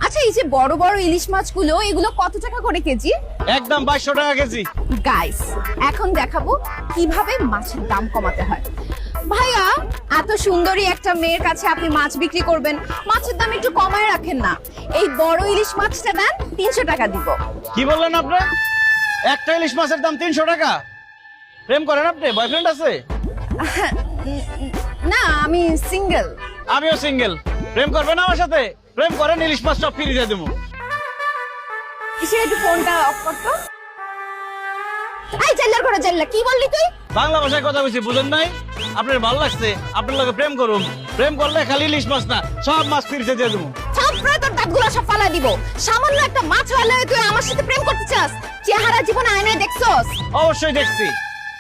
আচ্ছা, এই যে বড় বড় ইলিশ মাছগুলো, এগুলো কত টাকা করে কেজি? একদম 2200 টাকা কেজি। গাইস, এখন দেখাবো কিভাবে মাছের দাম কমাতে হয়। ভাইয়া, এত সুন্দরী একটা মেয়ের কাছে আপনি মাছ বিক্রি করবেন, মাছের দাম একটু কমায় রাখেন না। এই বড় ইলিশ মাছটা দেন, 300 টাকা দিব। কি বললেন আপনি? একটা ইলিশ মাছের দাম 300 টাকা? প্রেম করেন আপনি? বয়ফ্রেন্ড আছে? না, আমি সিঙ্গেল। আমিও সিঙ্গেল। প্রেম করবেন আমার সাথে? প্রেম করেন, ইলিশ মাছ সব ফ্রি দিয়ে দেবো। কিসের, একটু ফোনটা অফ করতো। এই জেল্লার ঘরে জেল্লা, কি বললি তুই? বাংলা ভাষায় কথা বলছি, বুঝেন নাই? আপনার ভালো লাগছে, আপনার লগে প্রেম করুন। প্রেম করলে খালি ইলিশ মাছ না, সব মাছ ফ্রিতে দিয়ে দেবো। থাপড়ে তোর দাঁতগুলো সব ফালা দিব। সামান্য একটা মাছ হলে তুই আমার সাথে প্রেম করতে চাস? চেহারা জীবনে আয়নায় দেখছস? অবশ্যই দেখছি।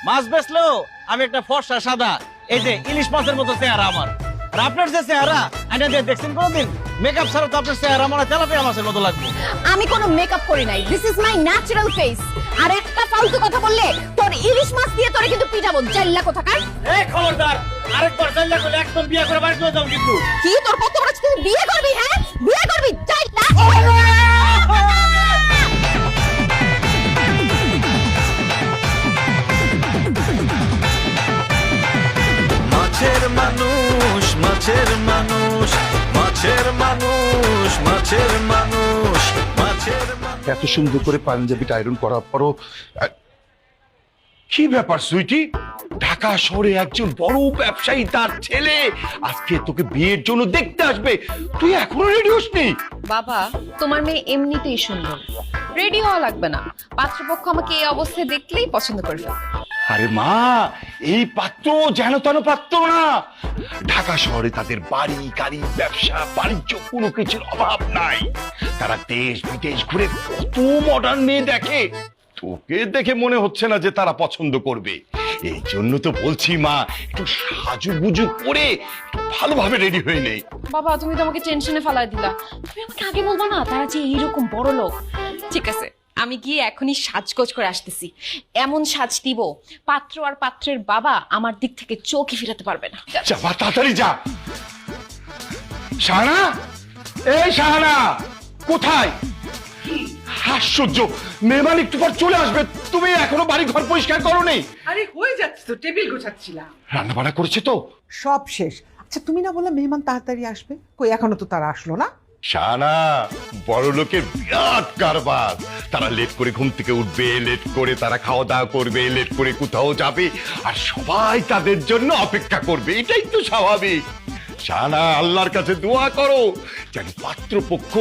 মাছ বেচলেও আমি একটা ফর্সা সাদা, এই যে ইলিশ মাছের মতো চেহারা আমার। আর আপনার যে চেহারা, আয়না দিয়ে দেখছেন কোনদিন? মেকআপ ছাড়া তো আপনার চেহারা মনে হয় তেলাপিয়া মাছের মতো লাগবে। আমি কোনো মেকআপ করি নাই, this is my natural face. আর একটা ফালতু কথা বললে তোর ইলিশ মাছ দিয়ে তোরে কিন্তু পিটাবো, জাল্লা কোথাকার। এই খবরদার, আরেকবার জানলা করলে একদম বিয়ে করে বাড়ি চলে যাও কিন্তু। কি তোর কত বড়, তুই বিয়ে করবি? হ্যাঁ, বিয়ে করবি? জাল্লা। মাছের মানুষ, মাছের মানুষ, মাছের মানুষ, মাছের মানুষ, মাছের মানুষ। এত সুন্দর করে পাঞ্জাবিটা আয়রন করার পরও কি ব্যাপার সুইটি? ঢাকা শহরে একজন বড় ব্যবসায়ী, তার ছেলে আজকে তোকে বিয়ের জন্য দেখতে আসবে, তুই এখনো রেডি হসনি? বাবা, তোমার মেয়ে এমনিতেই সুন্দর, রেডি হওয়া লাগবে না। পাত্রপক্ষ আমাকে এই অবস্থায় দেখলেই পছন্দ করে ফেলবে। আরে মা, এই পাত্র যেন তেন পাত্র না। ঢাকা শহরে তাদের বাড়ি গাড়ি ব্যবসা বাণিজ্য কোনো কিছুর অভাব নাই। তারা দেশ বিদেশ ঘুরে কত মডার্ন মেয়ে দেখে, তোকে দেখে মনে হচ্ছে না যে তারা পছন্দ করবে। এই জন্য তো বলছি মা, একটু সাজুগুজু করে একটু ভালোভাবে রেডি হয়ে নেই। বাবা, তুমি তো আমাকে টেনশনে ফেলাই দিলা। তুমি আমাকে আগে বলবা না তারা যে এইরকম বড় লোক? ঠিক আছে, আমি গিয়ে এখনই সাজগোজ করে আসতেছি। এমন সাজ দিব, পাত্র আর পাত্রের বাবা আমার দিক থেকে চোখই ফিরাতে পারবে না। যা বা, তাড়াতাড়ি যা। শাহানা, এই শাহানা, কোথায়? আশ্চর্য, মেহমান একটু পর চলে আসবে, তুমি এখনো বাড়ি ঘর পরিষ্কার করোনি? আরে হয়ে যাচ্ছে তো, টেবিল গোছাচ্ছিলাম। রান্না বান্না করেছে তো? সব শেষ। আচ্ছা, তুমি না বললে মেহমান তাড়াতাড়ি আসবে, কই এখনো তো তারা আসলো না? শাহানা, বড় লোকের বিরাট কারবার। তারা লেট করে ঘুম থেকে উঠবে, লেট করে তারা খাওয়া দাওয়া করবে, লেট করে কোথাও যাবে, আর সবাই তাদের জন্য অপেক্ষা করবে, এটাই তো স্বাভাবিক। শাহানা, আল্লাহর কাছে দোয়া করো যেন পাত্রপক্ষ